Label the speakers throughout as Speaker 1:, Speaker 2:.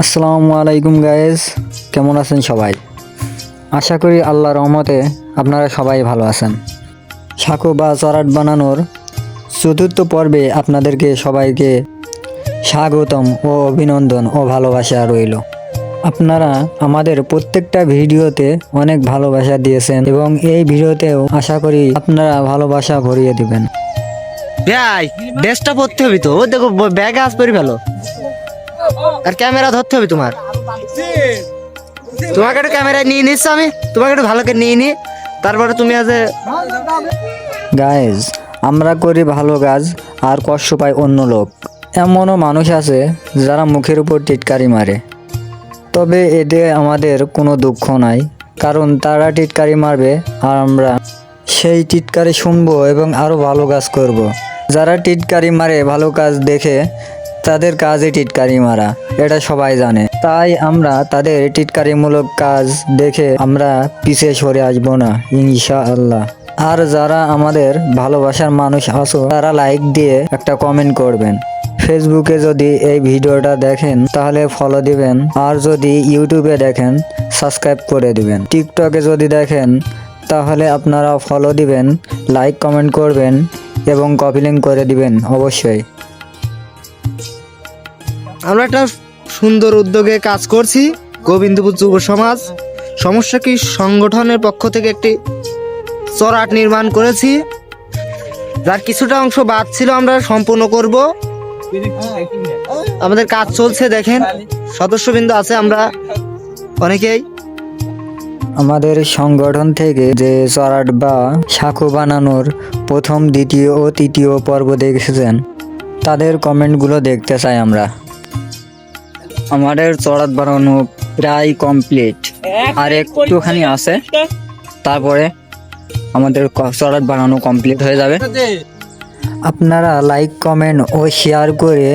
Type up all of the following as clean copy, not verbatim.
Speaker 1: আসসালামু আলাইকুম গাইস, কেমন আছেন সবাই? আশা করি আল্লাহর রহমতে আপনারা সবাই ভালো আছেন। সাঁকো বা চড়াট বানানোর চতুর্থ পর্বে আপনাদেরকে সবাইকে স্বাগতম ও অভিনন্দন ও ভালোবাসা রইল। আপনারা আমাদের প্রত্যেকটা ভিডিওতে অনেক ভালোবাসা দিয়েছেন এবং এই ভিডিওতেও আশা করি আপনারা ভালোবাসা ভরিয়ে দিবেন।
Speaker 2: ভাই ড্রেসটা পরতে হবে তো, ও দেখো ব্যাগে আস পরি ভালো, আর ক্যামেরা ধরতে হবে তোমার। তোমাকে একটু ক্যামেরা নিয়ে নিচ্ছ, আমি তোমাকে একটু ভালো করে নিয়ে নি, তারপরে তুমি আজ
Speaker 1: গাইজ, আমরা করি ভালো কাজ আর কষ্ট পায় অন্য লোক। এমনও মানুষ আছে যারা মুখের উপর টিটকারি মারে, তবে এতে আমাদের কোনো দুঃখ নাই, কারণ তারা টিটকারি মারবে আর আমরা সেই টিটকারি শুনবো এবং আরও ভালো কাজ করব। যারা টিটকারি মারে ভালো কাজ দেখে তাদের কাজই টিটকারি মারা, এটা সবাই জানে। তাই আমরা তাদের টিটকারিমূলক কাজ দেখে আমরা পিছে সরে আসবো না ইনশাআল্লাহ। আর যারা আমাদের ভালোবাসার মানুষ আছো তারা লাইক দিয়ে একটা কমেন্ট করবেন। ফেসবুকে যদি এই ভিডিওটা দেখেন তাহলে ফলো দিবেন, আর যদি ইউটিউবে দেখেন সাবস্ক্রাইব করে দিবেন। টিকটকে যদি দেখেন তাহলে আপনারা ফলো দিবেন, লাইক কমেন্ট করবেন এবং কপি লিঙ্ক করে দিবেন অবশ্যই।
Speaker 2: আমরা একটা সুন্দর উদ্যোগে কাজ করছি। গোবিন্দপুর যুব সমাজ সমস্যা কি সংগঠনের পক্ষ থেকে একটি চড়াট নির্মাণ করেছি, যার কিছুটা অংশ বাদ ছিল আমরা সম্পূর্ণ করব। আমাদের কাজ চলছে, দেখেন সদস্যবৃন্দ আছে, আমরা অনেকেই।
Speaker 1: আমাদের সংগঠন থেকে যে চড়াট বা সাঁকো বানানোর প্রথম, দ্বিতীয় ও তৃতীয় পর্ব দেখেছেন তাদের কমেন্টগুলো দেখতে চাই আমরা। আমাদের চড়াট বানানো প্রায় কমপ্লিট, আর একটুখানি আছে, তারপরে আমাদের চড়াট বানানো কমপ্লিট হয়ে যাবে। আপনারা লাইক কমেন্ট ও শেয়ার করে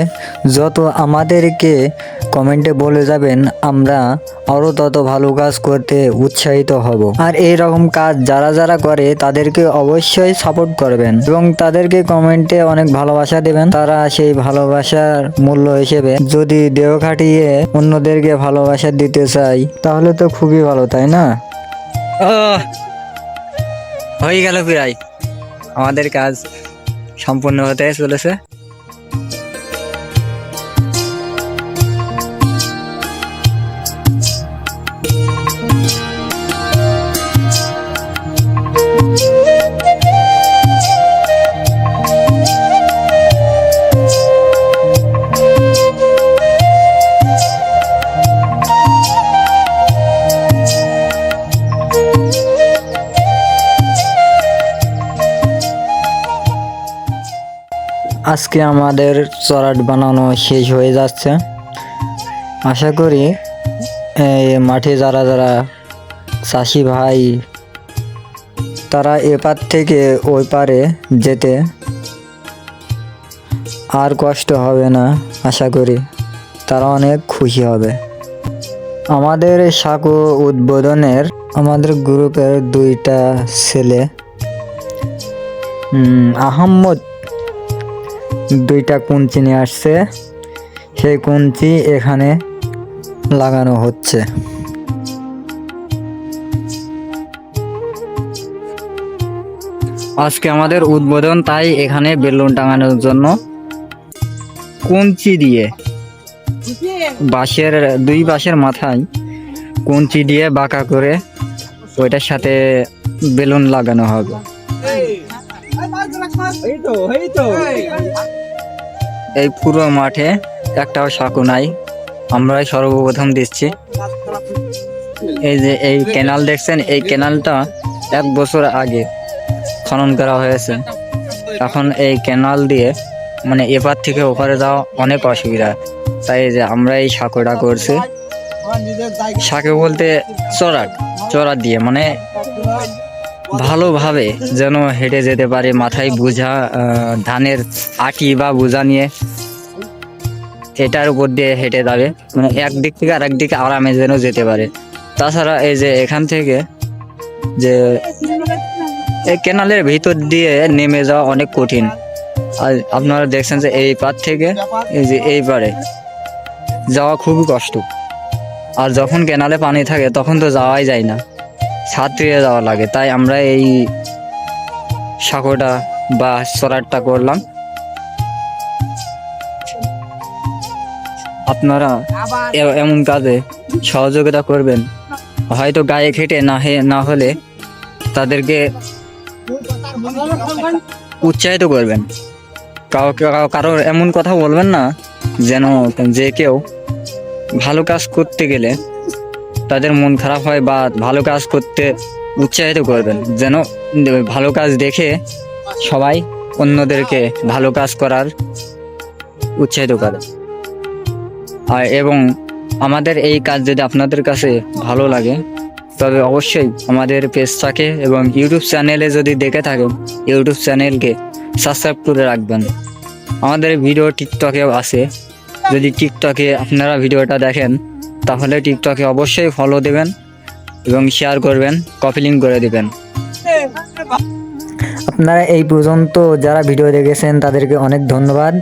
Speaker 1: যত আমাদেরকে কমেন্টে বলে যাবেন আমরা আরও তত ভালো কাজ করতে উৎসাহিত হব। আর এই রকম কাজ যারা যারা করে তাদেরকে অবশ্যই সাপোর্ট করবেন এবং তাদেরকে কমেন্টে অনেক ভালোবাসা দেবেন। তারা সেই ভালোবাসার মূল্য হিসেবে যদি দেহ খাটিয়ে অন্যদেরকে ভালোবাসা দিতে চাই তাহলে তো খুবই ভালো, তাই না? হয়ে গেল প্রায়, আমাদের কাজ সম্পূর্ণ হতে চলেছে। আজকে আমাদের চড়াট বানানো শেষ হয়ে যাচ্ছে। আশা করি এই মাঠে যারা যারা চাষি ভাই তারা এপার থেকে ওই পারে যেতে আর কষ্ট হবে না। আশা করি তারা অনেক খুশি হবে। আমাদের সাঁকো উদ্বোধনের আমাদের গ্রুপের দুইটা ছেলে আহম্মদ দুইটা কুঞ্চি নিয়ে আসছে, সেই কুঞ্চি এখানে লাগানো হচ্ছে। আজকে আমাদের উদ্বোধন, তাই এখানে বেলুন টাঙানোর জন্য কুঞ্চি দিয়ে দুই বাঁশের মাথায় কুঞ্চি দিয়ে বাঁকা করে ওইটার সাথে বেলুন লাগানো হবে। এই পুরো মাঠে একটাও সাঁকো নাই, আমরাই সর্বপ্রথম দিচ্ছি। এই যে এই ক্যানাল দেখছেন, এই ক্যানালটা 1 বছর আগে খনন করা হয়েছে। এখন এই ক্যানাল দিয়ে মানে এপার থেকে ওপারে যাওয়া অনেক অসুবিধা, তাই যে আমরা এই সাঁকোটা করছি। সাঁকো বলতে চড়াট দিয়ে মানে ভালোভাবে যেন হেঁটে যেতে পারে, মাথায় বোঝা ধানের আটি বা বোঝা নিয়ে এটার উপর দিয়ে হেঁটে যাবে, মানে একদিক থেকে আরেক দিকে আরামে যেন যেতে পারে। তাছাড়া এই যে এখান থেকে যে এই ক্যানালের ভিতর দিয়ে নেমে যাওয়া অনেক কঠিন। আর আপনারা দেখছেন যে এই পার থেকে এই যে এই পারে যাওয়া খুবই কষ্ট। আর যখন ক্যানালে পানি থাকে তখন তো যাওয়াই যায় না, ছাদ দিয়ে যাওয়া লাগে। তাই আমরা এই সাঁকোটা বা চড়ারটা করলাম। আপনারা এমন কাজে সহযোগিতা করবেন, হয়তো গায়ে খেটে না হলে তাদেরকে উৎসাহিত করবেন। কারোর এমন কথা বলবেন না যেন যে কেউ ভালো কাজ করতে গেলে তাদের মন খারাপ হয়, বা ভালো কাজ করতে উৎসাহিত করবেন যেন ভালো কাজ দেখে সবাই অন্যদেরকে ভালো কাজ করার উৎসাহিত করে। এবং আমাদের এই কাজ যদি আপনাদের কাছে ভালো লাগে তবে অবশ্যই আমাদের পেজটাকে এবং ইউটিউব চ্যানেলে যদি দেখে থাকেন ইউটিউব চ্যানেলকে সাবস্ক্রাইব করে রাখবেন। আমাদের ভিডিও টিকটকেও আছে, যদি টিকটকে আপনারা ভিডিওটা দেখেন তাহলে টিকটকে অবশ্যই ফলো দেবেন এবং শেয়ার করবেন, কপি লিঙ্ক করে দেবেন।
Speaker 3: আপনারা এই পর্যন্ত যারা ভিডিও দেখেছেন তাদেরকে অনেক ধন্যবাদ।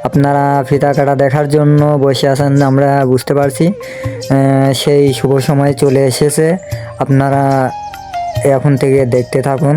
Speaker 3: আপনারা ফিতা কাটা দেখার জন্য বসে আছেন আমরা বুঝতে পারছি। সেই শুভ সময় চলে এসেছে, আপনারা এখন থেকে দেখতে থাকুন।